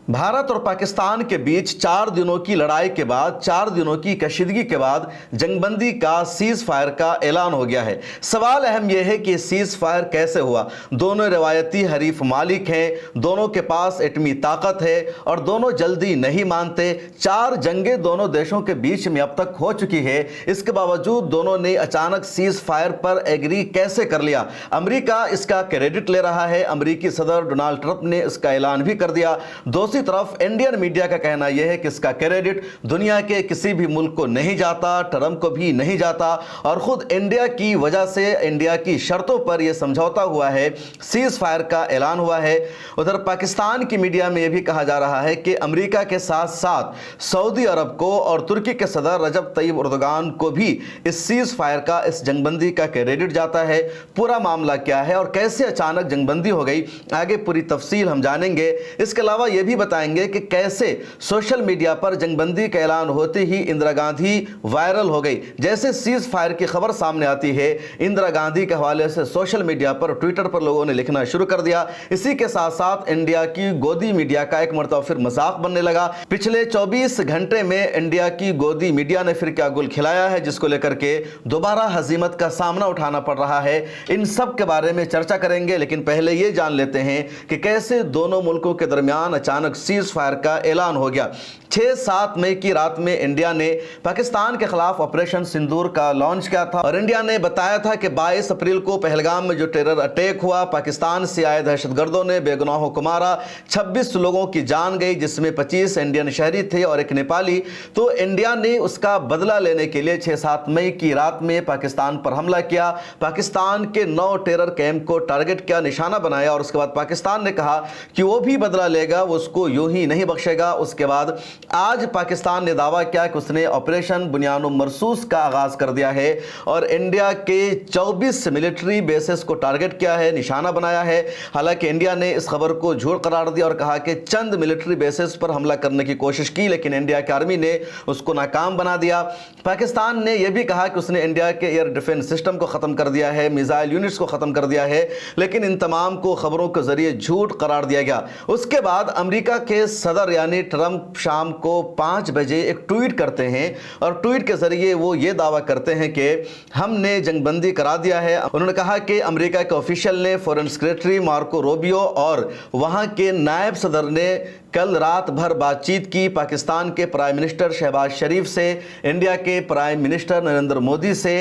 भारत और पाकिस्तान के बीच 4 दिनों की लड़ाई के बाद 4 दिनों की कशीदगी के बाद जंगबंदी का सीज फायर का ऐलान हो गया है। सवाल अहम यह है कि सीज फायर कैसे हुआ। दोनों रिवायती हरीफ मालिक हैं, दोनों के पास एटमी ताकत है और दोनों जल्दी नहीं मानते। 4 जंगें दोनों देशों के बीच में अब तक हो चुकी है, इसके बावजूद दोनों ने अचानक सीज फायर पर एग्री कैसे कर लिया। अमेरिका इसका क्रेडिट ले रहा है, अमेरिकी सदर डोनाल्ड ट्रंप ने इसका ऐलान भी कर दिया। दूसरी तरफ इंडियन मीडिया का कहना यह है कि इसका क्रेडिट दुनिया के किसी भी मुल्क को नहीं जाता, ट्रंप को भी नहीं जाता और खुद इंडिया की वजह से, इंडिया की शर्तों पर यह समझौता हुआ है, सीज फायर का ऐलान हुआ है। उधर पाकिस्तान की मीडिया में यह भी कहा जा रहा है कि अमेरिका के साथ साथ सऊदी अरब को और तुर्की के सदर रजब तैयब एर्दोगान को भी इस सीज फायर का, इस जंगबंदी का क्रेडिट जाता है। पूरा मामला क्या है और कैसे अचानक जंगबंदी हो गई, आगे पूरी तफसील हम जानेंगे। इसके अलावा यह भी बताएंगे कि कैसे सोशल मीडिया पर जंगबंदी का ऐलान होते ही इंदिरा गांधी वायरल हो गई। जैसे सीज फायर की खबर सामने आती है, इंदिरा गांधी के हवाले से सोशल मीडिया पर, ट्विटर पर लोगों ने लिखना शुरू कर दिया। इसी के साथ साथ इंडिया की गोदी मीडिया का एक मरतबा फिर मजाक बनने लगा। पिछले 24 घंटे में इंडिया की गोदी मीडिया ने फिर क्या गुल खिलाया है, जिसको लेकर के दोबारा हजीमत का सामना उठाना पड़ रहा है। इन सब के बारे में चर्चा करेंगे, लेकिन पहले ये जान लेते हैं कि कैसे दोनों मुल्कों के दरमियान अचानक सीज फायर का ऐलान हो गया। 6-7 मई की रात में इंडिया ने पाकिस्तान के खिलाफ ऑपरेशन सिंदूर का लॉन्च किया था और इंडिया ने बताया था कि 22 अप्रैल को पहलगाम में जो टेरर अटैक हुआ, पाकिस्तान से आए दहशतगर्दों ने बेगुनाहों को मारा, 26 लोगों की जान गई, जिसमें 25 इंडियन शहरी थे और एक नेपाली। तो इंडिया ने उसका बदला लेने के लिए 6-7 मई की रात में पाकिस्तान पर हमला किया, पाकिस्तान के 9 टेरर कैंप को टारगेट किया, निशाना बनाया और उसके बाद पाकिस्तान ने कहा कि वो भी बदला लेगा, वो उसको यूं ही नहीं बख्शेगा। उसके बाद आज पाकिस्तान ने दावा किया कि उसने ऑपरेशन बुनियानो मरसूस का आगाज कर दिया है और इंडिया के 24 मिलिट्री बेसेस को टारगेट किया है, निशाना बनाया है। हालांकि इंडिया ने इस खबर को झूठ करार दिया और कहा कि चंद मिलिट्री बेसेस पर हमला करने की कोशिश की, लेकिन इंडिया की आर्मी ने उसको नाकाम बना दिया। पाकिस्तान ने यह भी कहा कि उसने इंडिया के एयर डिफेंस सिस्टम को खत्म कर दिया है, मिसाइल यूनिट्स को खत्म कर दिया है, लेकिन इन तमाम को खबरों के जरिए झूठ करार दिया गया। उसके बाद अमेरिका के सदर यानी ट्रंप शाम को 5 बजे एक ट्वीट करते हैं और ट्वीट के जरिए वो ये दावा करते हैं कि हमने जंगबंदी करा दिया है। उन्होंने कहा कि अमेरिका के ऑफिशियल ने फॉरेन सेक्रेटरी मार्को रूबियो और वहां के नायब सदर ने कल रात भर बातचीत की पाकिस्तान के प्राइम मिनिस्टर शहबाज शरीफ से, इंडिया के प्राइम मिनिस्टर नरेंद्र मोदी से,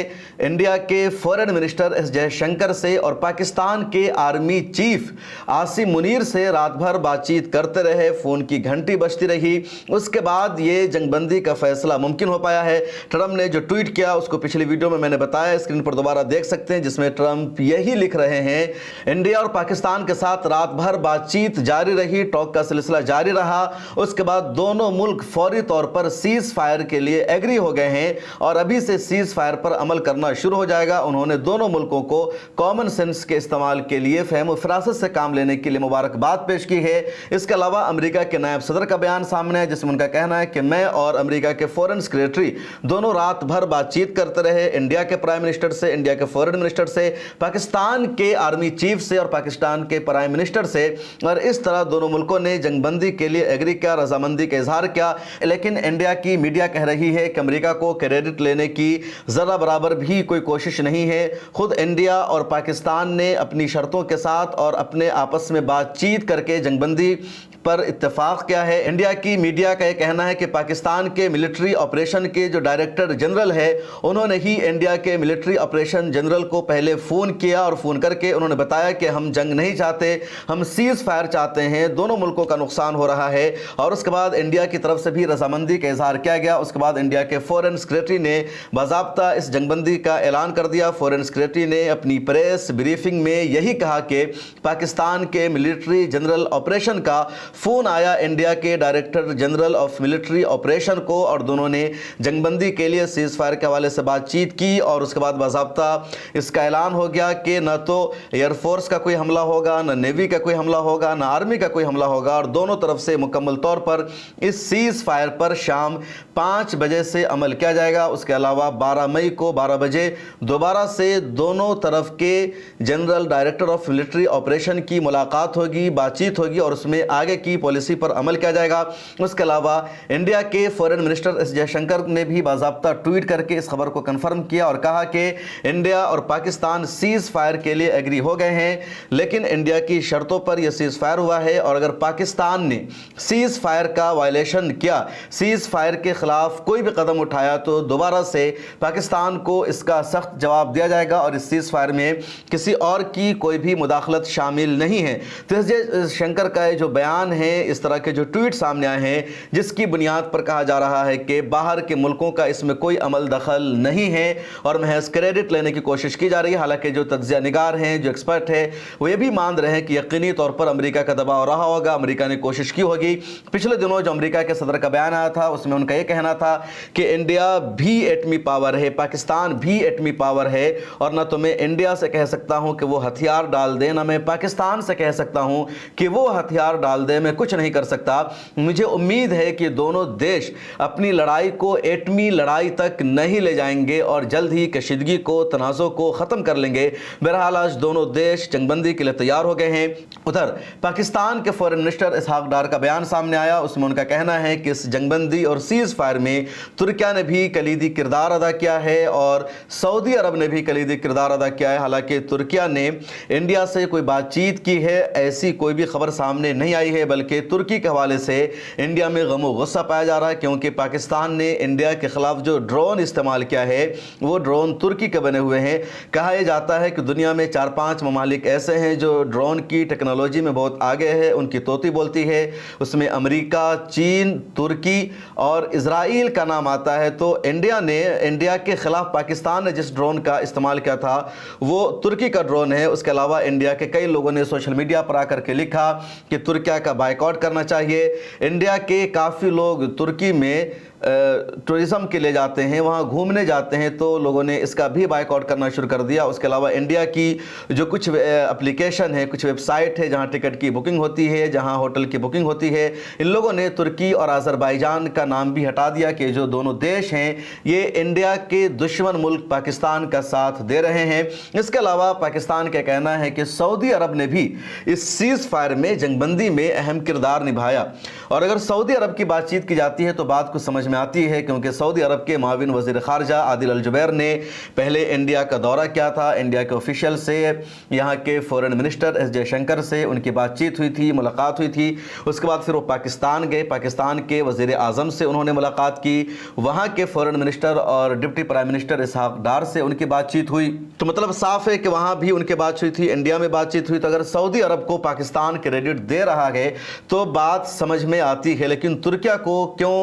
इंडिया के फॉरेन मिनिस्टर एस जयशंकर से और पाकिस्तान के आर्मी चीफ आसिम मुनीर से रात भर बातचीत करते रहे, फ़ोन की घंटी बजती रही। उसके बाद ये जंगबंदी का फैसला मुमकिन हो पाया है। ट्रंप ने जो ट्वीट किया उसको पिछली वीडियो में मैंने बताया, स्क्रीन पर दोबारा देख सकते हैं, जिसमें ट्रंप यही लिख रहे हैं, इंडिया और पाकिस्तान के साथ रात भर बातचीत जारी रही, टॉक का सिलसिला जारी रहा। उसके बाद दोनों मुल्क फौरी तौर पर सीज फायर के लिए एग्री हो गए हैं और अभी से सीज फायर पर अमल करना शुरू हो जाएगा। उन्होंने दोनों मुल्कों को कॉमन सेंस के इस्तेमाल के लिए, फहम फरासत से काम लेने के लिए मुबारकबाद पेश की है। इसके अलावा अमेरिका के नायब सदर का बयान सामने है, जिसमें उनका कहना है कि मैं और अमेरिका के फॉरेन सेक्रेटरी दोनों रात भर बातचीत करते रहे, इंडिया के प्राइम मिनिस्टर से, इंडिया के फॉरेन मिनिस्टर से, पाकिस्तान के आर्मी चीफ से और पाकिस्तान के प्राइम मिनिस्टर से, और इस तरह दोनों मुल्कों ने जंगबंदी के लिए एग्री किया, रजामंदी का इजहार किया। लेकिन इंडिया की मीडिया कह रही है कि अमेरिका को क्रेडिट लेने की जरा बराबर भी कोई कोशिश नहीं है। खुद इंडिया और पाकिस्तान ने अपनी शर्तों के साथ और अपने आपस में बातचीत करके जंगबंदी पर इत्तेफाक किया है। इंडिया की मीडिया का यह कहना है कि पाकिस्तान के मिलिट्री ऑपरेशन के जो डायरेक्टर जनरल है, उन्होंने ही इंडिया के मिलिट्री ऑपरेशन जनरल को पहले फ़ोन किया और फ़ोन करके उन्होंने बताया कि हम जंग नहीं चाहते, हम सीज फायर चाहते हैं, दोनों मुल्कों का नुकसान हो रहा है। और उसके बाद इंडिया की तरफ से भी रजामंदी का इजहार किया गया। उसके बाद इंडिया के फॉरेन सेक्रेटरी ने बाज़ाब्ता इस जंगबंदी का ऐलान कर दिया। फॉरेन सेक्रेटरी ने अपनी प्रेस ब्रीफिंग में यही कहा कि पाकिस्तान के मिलिट्री जनरल ऑपरेशन का फ़ोन आया इंडिया के director general of military operation को और दोनों ने जंगबंदी के लिए सीज फायर के हवाले से बातचीत की और उसके बाद बाज़ाब्ता इसका ऐलान हो गया कि न तो एयरफोर्स का कोई हमला होगा, न नेवी का कोई हमला होगा, न आर्मी का कोई हमला होगा और दोनों तरफ से मुकम्मल तौर पर इस सीज फायर पर शाम 5 बजे से अमल किया जाएगा। उसके अलावा 12 मई को 12 बजे दोबारा से दोनों तरफ के general director of military operation की मुलाकात होगी, बातचीत होगी और उसमें आगे की पॉलिसी पर अमल किया जाएगा। उसके अलावा इंडिया के फॉरेन मिनिस्टर एस जयशंकर ने भी बाज़ाब्ता ट्वीट करके इस खबर को कंफर्म किया और कहा कि इंडिया और पाकिस्तान सीज़ फायर के लिए एग्री हो गए हैं, लेकिन इंडिया की शर्तों पर यह सीज़ फायर हुआ है और अगर पाकिस्तान ने सीज़ फायर का वायलेशन किया, सीज़ फायर के खिलाफ कोई भी कदम उठाया तो दोबारा से पाकिस्तान को इसका सख्त जवाब दिया जाएगा और इस सीज़ फायर में किसी और की कोई भी मुदाखलत शामिल नहीं है। तो एस जयशंकर का जो बयान है, इस तरह के जो ट्वीट सामने आए हैं, जिसकी बुनियाद पर कहा जा रहा है कि बाहर के मुल्कों का इसमें कोई अमल दखल नहीं है और महज क्रेडिट लेने की कोशिश की जा रही है। हालांकि जो तज्जिया निगार हैं, जो एक्सपर्ट है, वो ये भी मान रहे हैं कि यकीनी तौर पर अमेरिका का दबाव रहा होगा, अमेरिका ने कोशिश की होगी। पिछले दिनों जो अमेरिका के सदर का बयान आया था, उसमें उनका ये कहना था कि इंडिया भी एटमी पावर है, पाकिस्तान भी एटमी पावर है और ना तो मैं इंडिया से कह सकता हूं कि वो हथियार डाल दे, ना मैं पाकिस्तान से कह सकता हूं कि वो हथियार डाल दे, मैं कुछ नहीं कर सकता। मुझे उम्मीद है कि दोनों देश अपनी लड़ाई को एटमी लड़ाई तक नहीं ले जाएंगे और जल्द ही कशीदगी को, तनाज़ों को ख़त्म कर लेंगे। बहरहाल आज दोनों देश जंगबंदी के लिए तैयार हो गए हैं। उधर पाकिस्तान के फॉरेन मिनिस्टर इसहाक डार का बयान सामने आया, उसमें उनका कहना है कि इस जंगबंदी और सीज़ फायर में तुर्किया ने भी कलीदी किरदार अदा किया है और सऊदी अरब ने भी कलीदी किरदार अदा किया है। हालांकि तुर्किया ने इंडिया से कोई बातचीत की है, ऐसी कोई भी खबर सामने नहीं आई है, बल्कि तुर्की के हवाले से इंडिया में गम गुस्सा पाया जा रहा है, क्योंकि पाकिस्तान ने इंडिया के खिलाफ जो ड्रोन इस्तेमाल किया है वो ड्रोन तुर्की के बने हुए हैं। कहा यह जाता है कि दुनिया में 4-5 ममालिक ऐसे हैं जो ड्रोन की टेक्नोलॉजी में बहुत आगे है, उनकी तोती बोलती है। उसमें अमेरिका, चीन, तुर्की और इजराइल का नाम आता है। तो इंडिया के खिलाफ पाकिस्तान ने जिस ड्रोन का इस्तेमाल किया था वो तुर्की का ड्रोन है। उसके अलावा इंडिया के कई लोगों ने सोशल मीडिया पर आकर के लिखा कि तुर्किया का बायकॉट करना चाहिए। इंडिया के काफ़ी लोग तुर्की में टूरिज़म के लिए जाते हैं, वहाँ घूमने जाते हैं, तो लोगों ने इसका भी बायकॉट करना शुरू कर दिया। उसके अलावा इंडिया की जो कुछ एप्लीकेशन है, कुछ वेबसाइट है जहाँ टिकट की बुकिंग होती है, जहाँ होटल की बुकिंग होती है, इन लोगों ने तुर्की और अज़रबैजान का नाम भी हटा दिया कि जो दोनों देश हैं ये इंडिया के दुश्मन मुल्क पाकिस्तान का साथ दे रहे हैं। इसके अलावा पाकिस्तान का कहना है कि सऊदी अरब ने भी इस सीज़ फायर में, जंगबंदी में अहम किरदार निभाया। और अगर सऊदी अरब की बातचीत की जाती है तो बात को समझ में आती है, क्योंकि सऊदी अरब के माविन वज़ीर ख़ारजा आदिल अल जुबैर ने पहले इंडिया का दौरा किया था। इंडिया के ऑफिशियल से, यहाँ के फॉरेन मिनिस्टर एस जयशंकर से उनकी बातचीत हुई थी, मुलाकात हुई थी। उसके बाद फिर वो पाकिस्तान गए, पाकिस्तान के वज़ीर आज़म से उन्होंने मुलाकात की, वहाँ के फॉरेन मिनिस्टर और डिप्टी प्राइम मिनिस्टर इसहाक डार से उनकी बातचीत हुई। तो मतलब साफ है कि वहाँ भी उनकी बात हुई थी, इंडिया में बातचीत हुई। तो अगर सऊदी अरब को पाकिस्तान क्रेडिट दे रहा है तो बात समझ में आती है, लेकिन तुर्किया को क्यों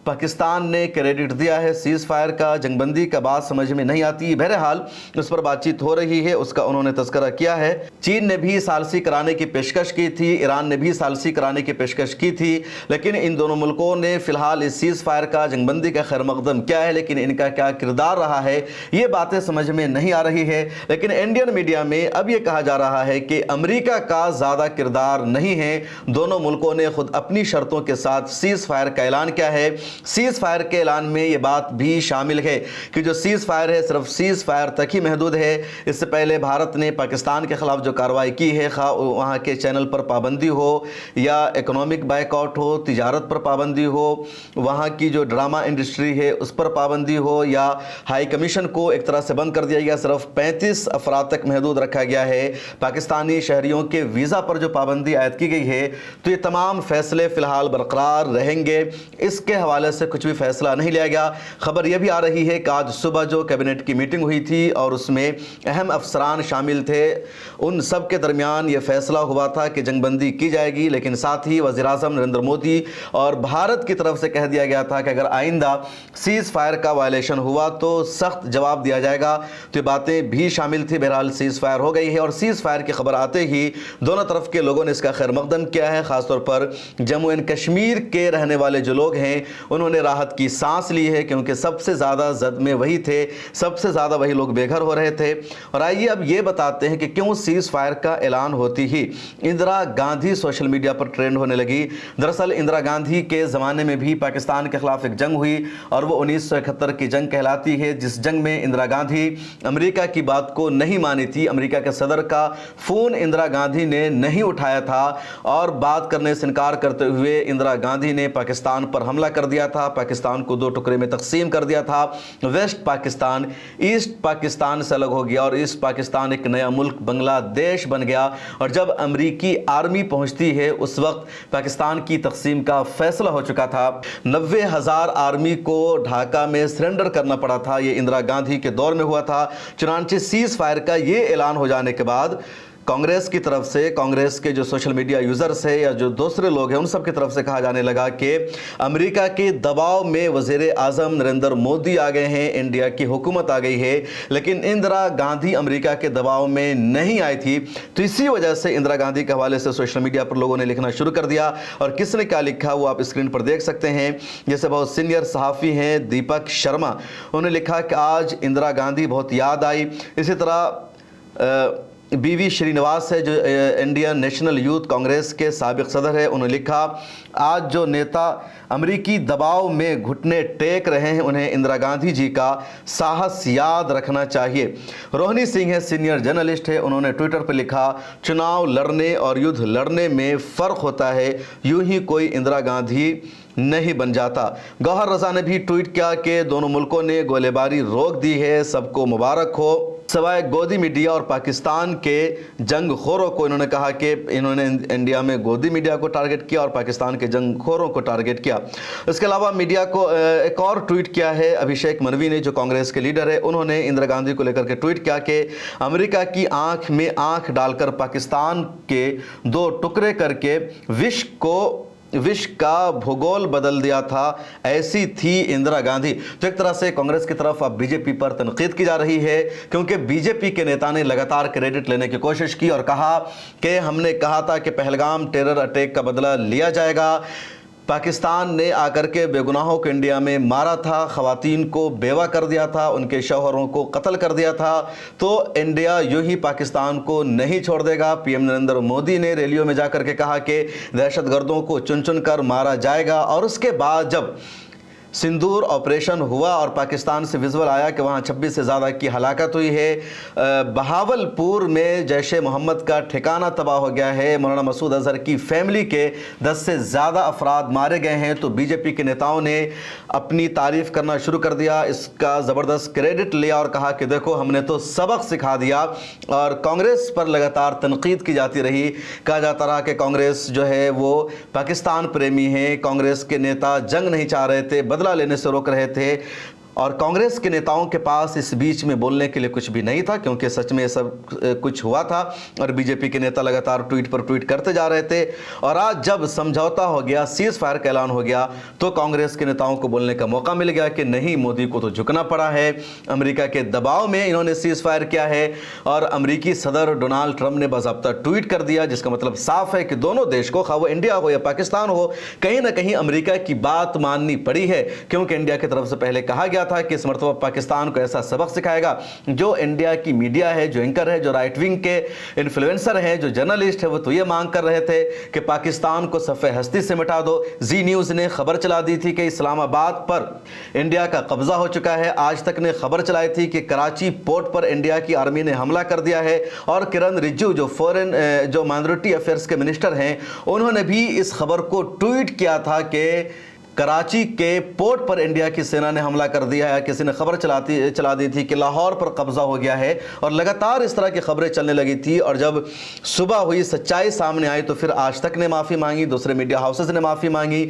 पाकिस्तान ने क्रेडिट दिया है सीज़ फायर का, जंगबंदी का, बात समझ में नहीं आती। बहरहाल उस पर बातचीत हो रही है, उसका उन्होंने तज़किरा किया है। चीन ने भी सालसी कराने की पेशकश की थी, ईरान ने भी सालसी कराने की पेशकश की थी, लेकिन इन दोनों मुल्कों ने फ़िलहाल इस सीज़ फायर का, जंगबंदी का खैर मकदम क्या है, लेकिन इनका क्या किरदार रहा है, ये बातें समझ में नहीं आ रही है। लेकिन इंडियन मीडिया में अब ये कहा जा रहा है कि अमेरिका का ज़्यादा किरदार नहीं है, दोनों मुल्कों ने खुद अपनी शर्तों के साथ सीज़ फायर का ऐलान किया है। सीज़ फायर के ऐलान में ये बात भी शामिल है कि जो सीज़ फायर है सिर्फ सीज़ फायर तक ही महदूद है। इससे पहले भारत ने पाकिस्तान के ख़िलाफ़ जो कार्रवाई की है, खा वहाँ के चैनल पर पाबंदी हो या इकोनॉमिक बायकॉट हो, तिजारत पर पाबंदी हो, वहाँ की जो ड्रामा इंडस्ट्री है उस पर पाबंदी हो, या हाई कमीशन को एक तरह से बंद कर दिया गया, सिर्फ 35 अफराद तक महदूद रखा गया है। पाकिस्तानी शहरियों के वीज़ा पर जो पाबंदी आयद की गई है, तो ये तमाम फ़ैसले फ़िलहाल बरकरार रहेंगे। इसके हवाले से कुछ भी फैसला नहीं लिया गया। खबर यह भी आ रही है कि आज सुबह जो कैबिनेट की मीटिंग हुई थी और उसमें अहम अफसरान शामिल थे, उन सब के दरमियान यह फैसला हुआ था कि जंगबंदी की जाएगी, लेकिन साथ ही वज़ीर-ए-आज़म नरेंद्र मोदी और भारत की तरफ से कह दिया गया था कि अगर आइंदा सीज़ फायर का वायलेशन हुआ तो सख्त जवाब दिया जाएगा। तो ये बातें भी शामिल थी। बहरहाल सीज़ फायर हो गई है और सीज़ फायर की खबर आते ही दोनों तरफ के लोगों ने इसका खैर मकदम किया है। ख़ासतौर पर जम्मू एंड कश्मीर के रहने वाले जो लोग हैं उन्होंने राहत की सांस ली है, क्योंकि सबसे ज़्यादा जद में वही थे, सबसे ज़्यादा वही लोग बेघर हो रहे थे। और आइए अब ये बताते हैं कि क्यों सीज़ फायर का ऐलान होती ही इंदिरा गांधी सोशल मीडिया पर ट्रेंड होने लगी। दरअसल इंदिरा गांधी के ज़माने में भी पाकिस्तान के खिलाफ एक जंग हुई और वो 1971 की जंग कहलाती है, जिस जंग में इंदिरा गांधी अमेरिका की बात को नहीं मानी थी। अमेरिका के सदर का फ़ोन इंदिरा गांधी ने नहीं उठाया था और बात करने से इनकार करते हुए इंदिरा गांधी ने पाकिस्तान पर हमला कर दिया था। पाकिस्तान को 2 टुकड़े में तकसीम कर दिया था। वेस्ट पाकिस्तान ईस्ट पाकिस्तान से अलग हो गया और ईस्ट पाकिस्तान एक नया मुल्क बांग्लादेश बन गया। और जब अमेरिकी आर्मी पहुंचती है उस वक्त पाकिस्तान की तकसीम का फैसला हो चुका था। 90,000 आर्मी को ढाका में सरेंडर करना पड़ा था। ये इंदिरा गांधी के दौर में हुआ था। चुनांचे सीज फायर का ये ऐलान हो जाने के बाद कांग्रेस की तरफ से, कांग्रेस के जो सोशल मीडिया यूज़र्स है या जो दूसरे लोग हैं, उन सब की तरफ से कहा जाने लगा कि अमेरिका के दबाव में वज़ीर आज़म नरेंद्र मोदी आ गए हैं, इंडिया की हुकूमत आ गई है। लेकिन इंदिरा गांधी अमेरिका के दबाव में नहीं आई थी। तो इसी वजह से इंदिरा गांधी के हवाले से सोशल मीडिया पर लोगों ने लिखना शुरू कर दिया। और किसने क्या लिखा वो आप स्क्रीन पर देख सकते हैं। जैसे बहुत सीनियर सहाफ़ी हैं दीपक शर्मा, उन्होंने लिखा कि आज इंदिरा गांधी बहुत याद आई। इसी तरह बीवी श्रीनिवास है जो इंडियन नेशनल यूथ कांग्रेस के साबिक सदर है, उन्होंने लिखा आज जो नेता अमेरिकी दबाव में घुटने टेक रहे हैं उन्हें इंदिरा गांधी जी का साहस याद रखना चाहिए। रोहिणी सिंह है, सीनियर जर्नलिस्ट है, उन्होंने ट्विटर पर लिखा चुनाव लड़ने और युद्ध लड़ने में फ़र्क होता है, यूं ही कोई इंदिरा गांधी नहीं बन जाता। गौहर रजा ने भी ट्वीट किया कि दोनों मुल्कों ने गोलीबारी रोक दी है, सबको मुबारक हो। सवाए गोदी मीडिया और पाकिस्तान के जंगखोरों को, इन्होंने कहा कि इन्होंने इंडिया में गोदी मीडिया को टारगेट किया और पाकिस्तान के जंगखोरों को टारगेट किया। इसके अलावा मीडिया को एक और ट्वीट किया है अभिषेक मनवी ने, जो कांग्रेस के लीडर है। उन्होंने इंदिरा गांधी को लेकर के ट्वीट किया कि अमेरिका की आंख में आंख डालकर पाकिस्तान के 2 टुकड़े करके विश्व का भूगोल बदल दिया था, ऐसी थी इंदिरा गांधी। तो एक तरह से कांग्रेस की तरफ अब बीजेपी पर तनकीद की जा रही है, क्योंकि बीजेपी के नेता ने लगातार क्रेडिट लेने की कोशिश की और कहा कि हमने कहा था कि पहलगाम टेरर अटैक का बदला लिया जाएगा। पाकिस्तान ने आकर के बेगुनाहों को इंडिया में मारा था, ख़वातीन को बेवा कर दिया था, उनके शौहरों को कत्ल कर दिया था। तो इंडिया यूं ही पाकिस्तान को नहीं छोड़ देगा। पीएम नरेंद्र मोदी ने रैलियों में जाकर के कहा कि दहशतगर्दों को चुन चुन कर मारा जाएगा। और उसके बाद जब सिंदूर ऑपरेशन हुआ और पाकिस्तान से विजुअल आया कि वहाँ 26 से ज़्यादा की हलाकत हुई है। बहावलपुर में जैश ए मोहम्मद का ठिकाना तबाह हो गया है। मौलाना मसूद अजहर की फैमिली के 10 से ज़्यादा अफराद मारे गए हैं। तो बीजेपी के नेताओं ने अपनी तारीफ़ करना शुरू कर दिया, इसका ज़बरदस्त क्रेडिट लिया और कहा कि देखो हमने तो सबक सिखा दिया। और कांग्रेस पर लगातार तनकीद की जाती रही, कहा जाता रहा कि कांग्रेस जो है वो पाकिस्तान प्रेमी है, कांग्रेस के नेता जंग नहीं चाह रहे थे, बदला लेने से रोक रहे थे। और कांग्रेस के नेताओं के पास इस बीच में बोलने के लिए कुछ भी नहीं था, क्योंकि सच में सब कुछ हुआ था और बीजेपी के नेता लगातार ट्वीट पर ट्वीट करते जा रहे थे। और आज जब समझौता हो गया, सीज फायर का ऐलान हो गया, तो कांग्रेस के नेताओं को बोलने का मौका मिल गया कि नहीं, मोदी को तो झुकना पड़ा है, अमेरिका के दबाव में इन्होंने सीज फायर किया है। और अमेरिकी सदर डोनाल्ड ट्रंप ने बाज़ाब्ता ट्वीट कर दिया, जिसका मतलब साफ है कि दोनों देश को, खा वो इंडिया हो या पाकिस्तान हो, कहीं ना कहीं अमेरिका की बात माननी पड़ी है। क्योंकि इंडिया की तरफ से पहले कहा गया था कि इस मरतबा पाकिस्तान को ऐसा सबक सिखाएगा। जो इंडिया की मीडिया है, जो एंकर है, जो राइट विंग के इन्फ्लुएंसर हैं, जो जर्नलिस्ट है, वो तो ये मांग कर रहे थे कि पाकिस्तान को सफ़े हस्ती से मिटा दो। जी न्यूज़ ने खबर चला दी थी कि इस्लामाबाद पर इंडिया का कब्जा हो चुका है। आज तक ने खबर चलाई थी कि कराची पोर्ट पर इंडिया की आर्मी ने हमला कर दिया है। और किरण रिजिजू जो माइनॉरिटी अफेयर्स के मिनिस्टर हैं, उन्होंने भी इस खबर को ट्वीट किया था कि कराची के पोर्ट पर इंडिया की सेना ने हमला कर दिया है। किसी ने खबर चला दी थी कि लाहौर पर कब्जा हो गया है और लगातार इस तरह की खबरें चलने लगी थी। और जब सुबह हुई, सच्चाई सामने आई, तो फिर आज तक ने माफ़ी मांगी, दूसरे मीडिया हाउसेस ने माफ़ी मांगी।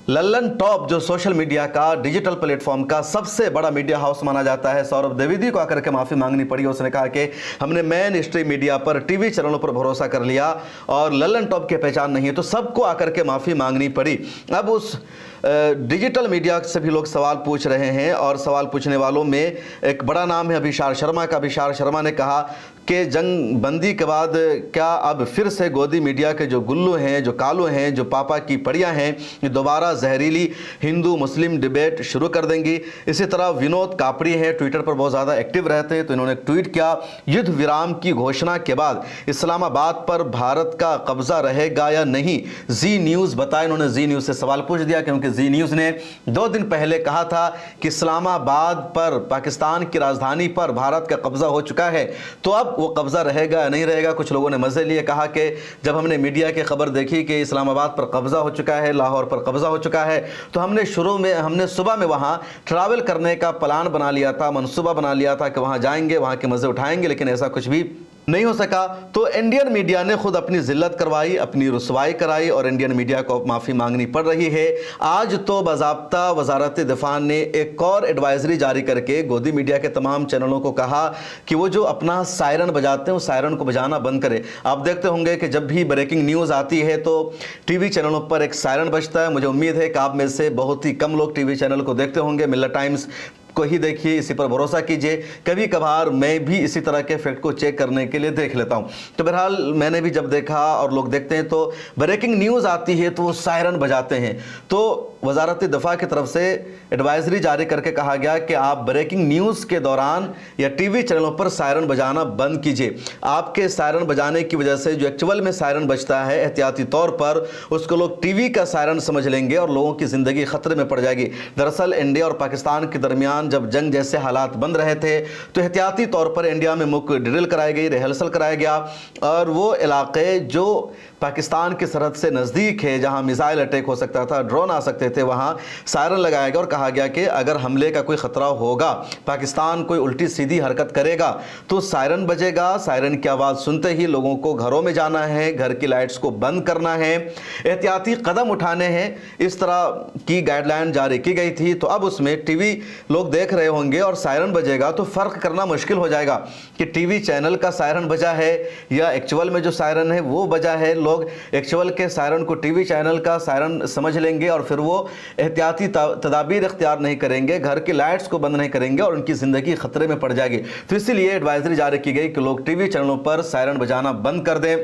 लल्लन टॉप जो सोशल मीडिया का, डिजिटल प्लेटफॉर्म का सबसे बड़ा मीडिया हाउस माना जाता है, सौरभ द्विवेदी को आकर के माफ़ी मांगनी पड़ी। उसने कहा कि हमने मेन स्ट्रीम मीडिया पर, टीवी चैनलों पर भरोसा कर लिया और लल्लन टॉप की पहचान नहीं है, तो सबको आकर के माफ़ी मांगनी पड़ी। अब उस डिजिटल मीडिया से भी लोग सवाल पूछ रहे हैं और सवाल पूछने वालों में एक बड़ा नाम है अभिशार शर्मा का। अभिशार शर्मा ने कहा कि जंग बंदी के बाद क्या अब फिर से गोदी मीडिया के जो गुल्लू हैं, जो कालू हैं, जो पापा की पड़ियाँ हैं, ये दोबारा जहरीली हिंदू मुस्लिम डिबेट शुरू कर देंगी। इसी तरह विनोद कापड़ी हैं, ट्विटर पर बहुत ज़्यादा एक्टिव रहते हैं, तो इन्होंने ट्वीट किया, युद्ध विराम की घोषणा के बाद इस्लामाबाद पर भारत का कब्जा रहेगा या नहीं, जी न्यूज़ बताए। इन्होंने जी न्यूज़ से सवाल पूछ दिया क्योंकि जी न्यूज़ ने 2 दिन पहले कहा था कि इस्लामाबाद पर, पाकिस्तान की राजधानी पर भारत का कब्जा हो चुका है, तो अब वो कब्जा रहेगा या नहीं रहेगा। कुछ लोगों ने मजे लिए, कहा कि जब हमने मीडिया की खबर देखी कि इस्लामाबाद पर कब्जा हो चुका है, लाहौर पर कब्जा हो चुका है, तो हमने सुबह में वहाँ ट्रैवल करने का प्लान बना लिया था, मनसूबा बना लिया था कि वहाँ जाएंगे, वहाँ के मज़े उठाएंगे, लेकिन ऐसा कुछ भी नहीं हो सका। तो इंडियन मीडिया ने खुद अपनी जिल्लत करवाई, अपनी रुसवाई कराई और इंडियन मीडिया को माफ़ी मांगनी पड़ रही है। आज तो बाज़ाब्ता वजारत दिफा ने एक और एडवाइजरी जारी करके गोदी मीडिया के तमाम चैनलों को कहा कि वो जो अपना सायरन बजाते हैं उस सायरन को बजाना बंद करें। आप देखते होंगे कि जब भी ब्रेकिंग न्यूज़ आती है तो टीवी चैनलों पर एक सायरन बजता है। मुझे उम्मीद है कि आप में से बहुत ही कम लोग टीवी चैनल को देखते होंगे। मिल्लत टाइम्स को ही देखिए, इसी पर भरोसा कीजिए। कभी कभार मैं भी इसी तरह के फैक्ट को चेक करने के लिए देख लेता हूँ। तो बहरहाल मैंने भी जब देखा और लोग देखते हैं तो ब्रेकिंग न्यूज़ आती है तो वो सायरन बजाते हैं। तो वजारत दिफा की तरफ से एडवाइजरी जारी करके कहा गया कि आप ब्रेकिंग न्यूज़ के दौरान या टीवी चैनलों पर सायरन बजाना बंद कीजिए। आपके सायरन बजाने की वजह से जो एक्चुअल में सायरन बजता है एहतियाती तौर पर, उसको लोग टीवी का सायरन समझ लेंगे और लोगों की ज़िंदगी ख़तरे में पड़ जाएगी। दरअसल इंडिया और पाकिस्तान के दरमियान जब जंग जैसे हालात बन रहे थे तो एहतियाती तौर पर इंडिया में मुख्य ड्रिल कराई गई, रिहर्सल कराया गया, और वो इलाके जो पाकिस्तान की सरहद से नज़दीक है, जहां मिसाइल अटैक हो सकता था, ड्रोन आ सकते थे, वहां सायरन लगाया गया और कहा गया कि अगर हमले का कोई ख़तरा होगा, पाकिस्तान कोई उल्टी सीधी हरकत करेगा तो सायरन बजेगा। सायरन की आवाज़ सुनते ही लोगों को घरों में जाना है, घर की लाइट्स को बंद करना है, एहतियाती कदम उठाने हैं। इस तरह की गाइडलाइन जारी की गई थी। तो अब उसमें टीवी लोग देख रहे होंगे और सायरन बजेगा तो फ़र्क करना मुश्किल हो जाएगा कि टीवी चैनल का सायरन बजा है या एक्चुअल में जो सायरन है वो बजा है। लोग एक्चुअल के सायरन को टीवी चैनल का सायरन समझ लेंगे और फिर वो एहतियाती तदाबीर इख्तियार नहीं करेंगे, घर की लाइट्स को बंद नहीं करेंगे और उनकी ज़िंदगी खतरे में पड़ जाएगी। तो इसीलिए एडवाइजरी जारी की गई कि लोग टीवी चैनलों पर सायरन बजाना बंद कर दें।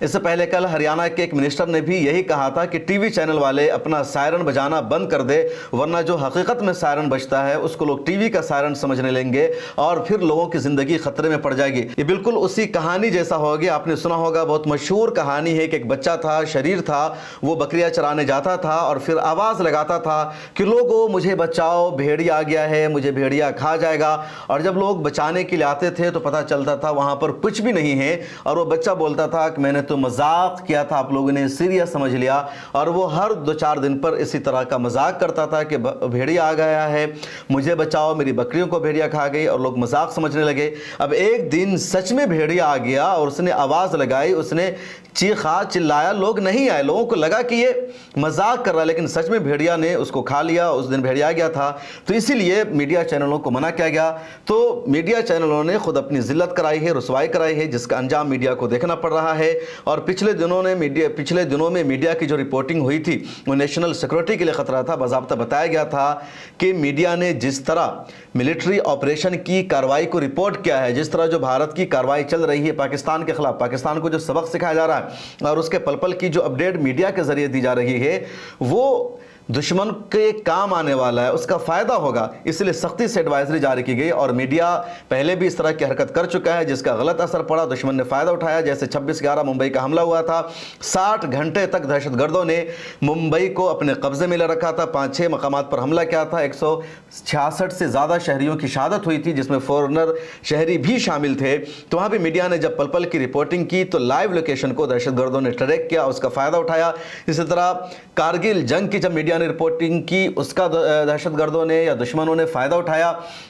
इससे पहले कल हरियाणा के एक मिनिस्टर ने भी यही कहा था कि टीवी चैनल वाले अपना सायरन बजाना बंद कर दे, वरना जो हकीकत में सायरन बजता है उसको लोग टीवी का सायरन समझने लेंगे और फिर लोगों की ज़िंदगी खतरे में पड़ जाएगी। ये बिल्कुल उसी कहानी जैसा हो गया। आपने सुना होगा, बहुत मशहूर कहानी है कि एक बच्चा था, शरीर था, वो बकरियाँ चराने जाता था और फिर आवाज़ लगाता था कि लोगों मुझे बचाओ, भेड़िया आ गया है, मुझे भेड़िया खा जाएगा। और जब लोग बचाने के लिए आते थे तो पता चलता था वहाँ पर कुछ भी नहीं है और वो बच्चा बोलता था कि मैंने तो मजाक किया था, आप लोगों ने सीरियस समझ लिया। और वो हर 2-4 दिन पर इसी तरह का मजाक करता था कि भेड़िया आ गया है, मुझे बचाओ, मेरी बकरियों को भेड़िया खा गई, और लोग मजाक समझने लगे। अब एक दिन सच में भेड़िया आ गया और उसने आवाज़ लगाई, उसने चीखा, चिल्लाया, लोग नहीं आए, लोगों को लगा कि ये मजाक कर रहा है, लेकिन सच में भेड़िया ने उसको खा लिया। उस दिन भेड़िया आ गया था। तो इसीलिए मीडिया चैनलों को मना किया गया। तो मीडिया चैनलों ने खुद अपनी जिल्लत कराई है, रुसवाई कराई है, जिसका अंजाम मीडिया को देखना पड़ रहा है। और पिछले दिनों में मीडिया की जो रिपोर्टिंग हुई थी वो नेशनल सिक्योरिटी के लिए खतरा था। बाज़ाब्ता बताया गया था कि मीडिया ने जिस तरह मिलिट्री ऑपरेशन की कार्रवाई को रिपोर्ट किया है, जिस तरह जो भारत की कार्रवाई चल रही है पाकिस्तान के खिलाफ, पाकिस्तान को जो सबक सिखाया जा रहा है और उसके पल पल की जो अपडेट मीडिया के जरिए दी जा रही है, वो दुश्मन के काम आने वाला है, उसका फ़ायदा होगा। इसलिए सख्ती से एडवाइजरी जारी की गई। और मीडिया पहले भी इस तरह की हरकत कर चुका है जिसका गलत असर पड़ा, दुश्मन ने फ़ायदा उठाया। जैसे 26/11 मुंबई का हमला हुआ था, 60 घंटे तक दहशतगर्दों ने मुंबई को अपने कब्जे में ले रखा था, 5-6 मकामात पर हमला किया था, 166 से ज़्यादा शहरियों की शहादत हुई थी, जिसमें फॉरेनर शहरी भी शामिल थे। तो वहाँ पर मीडिया ने जब पल पल की रिपोर्टिंग की तो लाइव लोकेशन को दहशतगर्दों ने ट्रैक किया, उसका फ़ायदा उठाया। इसी तरह कारगिल जंग की जब मीडिया ने रिपोर्टिंग की, उसका दहशतगर्दों ने या दुश्मनों ने फ़ायदा उठाया।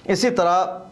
इसी तरह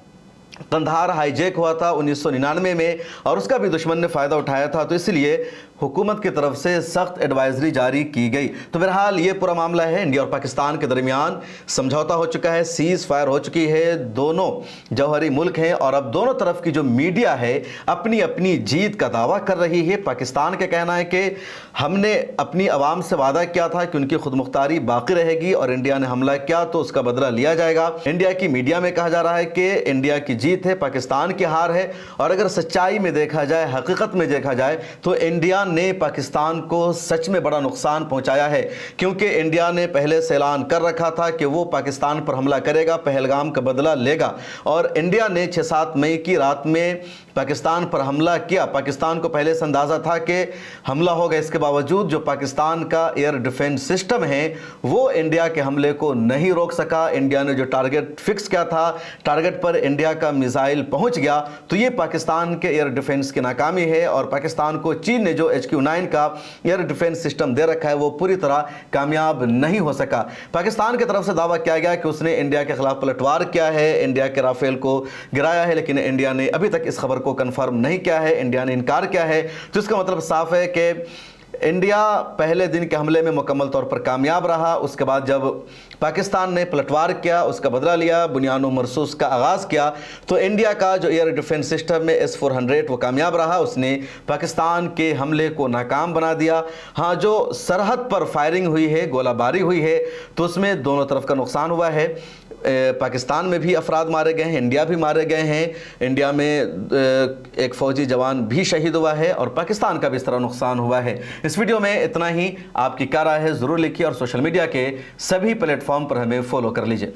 कंधार हाईजैक हुआ था 1999 में और उसका भी दुश्मन ने फ़ायदा उठाया था। तो इसलिए हुकूमत की तरफ से सख्त एडवाइजरी जारी की गई। तो बहरहाल ये पूरा मामला है। इंडिया और पाकिस्तान के दरमियान समझौता हो चुका है, सीज़ फायर हो चुकी है, दोनों जौहरी मुल्क हैं और अब दोनों तरफ की जो मीडिया है अपनी अपनी जीत का दावा कर रही है। पाकिस्तान का कहना है कि हमने अपनी आवाम से वादा किया था कि उनकी खुदमुख्तारी बाकी रहेगी और इंडिया ने हमला किया तो उसका बदला लिया जाएगा। इंडिया की मीडिया में कहा जा रहा है कि इंडिया की जीत है, पाकिस्तान की हार है। और अगर सच्चाई में देखा जाए, हकीकत में देखा जाए, तो इंडिया ने पाकिस्तान को सच में बड़ा नुकसान पहुंचाया है, क्योंकि इंडिया ने पहले से ऐलान कर रखा था कि वो पाकिस्तान पर हमला करेगा, पहलगाम का बदला लेगा। और इंडिया ने 6-7 मई की रात में पाकिस्तान पर हमला किया। पाकिस्तान को पहले से अंदाज़ा था कि हमला होगा, इसके बावजूद जो पाकिस्तान का एयर डिफेंस सिस्टम है वो इंडिया के हमले को नहीं रोक सका। इंडिया ने जो टारगेट फिक्स किया था, टारगेट पर इंडिया का मिसाइल पहुंच गया। तो ये पाकिस्तान के एयर डिफेंस की नाकामी है। और पाकिस्तान को चीन ने जो HQ-9 का एयर डिफेंस सिस्टम दे रखा है वो पूरी तरह कामयाब नहीं हो सका। पाकिस्तान की तरफ से दावा किया गया कि उसने इंडिया के खिलाफ पलटवार किया है, इंडिया के राफेल को गिराया है, लेकिन इंडिया ने अभी तक इस खबर को कंफर्म नहीं किया है, इंडिया ने इनकार किया है। तो इसका मतलब साफ है कि इंडिया पहले दिन के हमले में मुकम्मल तौर पर कामयाब रहा। उसके बाद जब पाकिस्तान ने पलटवार किया, उसका बदला लिया, बुनियानो मरसूस का आगाज़ किया, तो इंडिया का जो एयर डिफेंस सिस्टम है S-400 वो कामयाब रहा। उसने पाकिस्तान के हमले को नाकाम बना दिया। हाँ, जो सरहद पर फायरिंग हुई है, गोलाबारी हुई है, तो उसमें दोनों तरफ का नुकसान हुआ है। पाकिस्तान में भी अफराद मारे गए हैं, इंडिया भी मारे गए हैं। इंडिया में एक फ़ौजी जवान भी शहीद हुआ है और पाकिस्तान का भी इस तरह नुकसान हुआ है। इस वीडियो में इतना ही। आपकी क्या राय है ज़रूर लिखिए और सोशल मीडिया के सभी प्लेटफॉर्म पर हमें फॉलो कर लीजिए।